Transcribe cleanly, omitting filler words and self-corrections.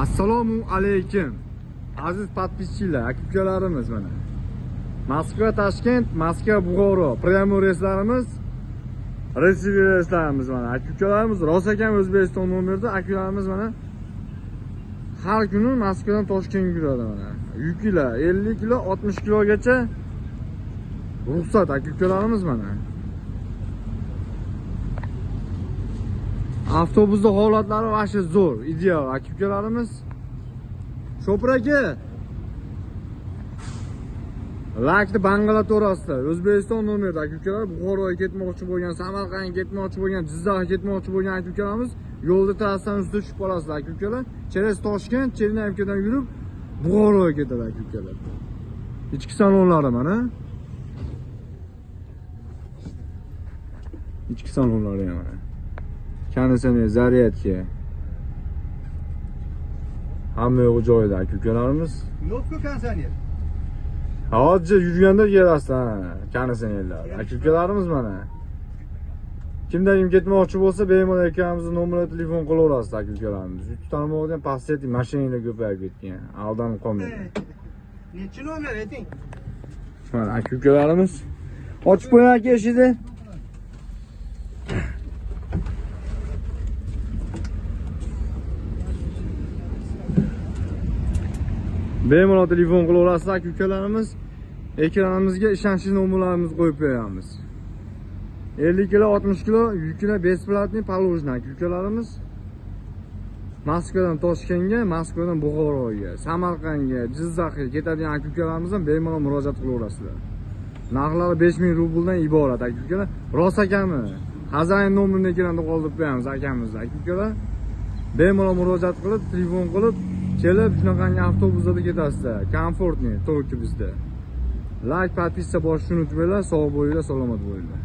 Assalomu alaykum. Aziz podpischilar, aka-ukalarimiz mana. Moskva Toshkent, Moskva Buxoro prямой reyslarimiz, resiver reyslarimiz mana. Aka-ukalarimiz Rosakam O'zbekiston nomerda aka-ukalarimiz mana har kuni Moskvadan Toshkentga yuradi mana. Yuklar 50 kilo, 60 kilogacha ruxsat aka-ukalarimiz mana. Avtobusda holatlari vaqti zo'r, ideal aka-ukalarimiz. Shopir aka. Lakni Bangala to'rasida O'zbekiston nomerda aka-ukalar Buxoroga ketmoqchi bo'lgan, Samarqandga ketmoqchi bo'lgan, Jizzaxga ketmoqchi bo'lgan aka-ukalarimiz yo'lda trassadan ustida tushib qolasizlar aka-ukalar. Через Toshkent, Chernayevkadan yurib Buxoroga ketadi aka-ukalar. Ichki salonlari mana. Ichki salonlari mana. Konditsioner, zaryadka. Hamma yo'q joyida aka-ukalarimiz. Notku konditsioner. Hozir yurganda kelasizlar konditsionerlar. Aka-ukalarimiz mana. Kimda kim ketmoqchi bo'lsa, bemalol akamizning nomeriga telefon qilaverasiz aka-ukalarimiz. YouTube tarmog'idan paxsetli mashinalar ko'payib ketgan. Aldanib qolmaydi. Nechi nomer ayting? Mana aka-ukalarimiz ochib qo'ying aka eshikni. Bemalol telefon qilaverasiz aka-ukalarimiz. Ekranimizga ishonchli nomerlarimizni qo'yib qo'yamiz. 50 kilo, 60 kilo yuklar besplatniy положено aka-ukalarimiz. Moskvadan Toshkentga, Moskvadan Buxoroga, Samarqandga, Jizzaxga ketadigan aka-ukalarimizdan bemalol murojaat qilaverasizlar. Narxlari 5000 rubldan iborat aka-ukalar. Rosakami, Xazayin nomerini ekranda qoldirib qo'yamiz akamizni aka-ukalar. Bemalol murojaat qilib, telefon qilib, kelib shunaqangi avtobuslarda ketasizlar. Komfortniy, to'g'ri bizda. Like, podpiska bosishni unutmanglar. Sog' bo'linglar, salomat bo'linglar.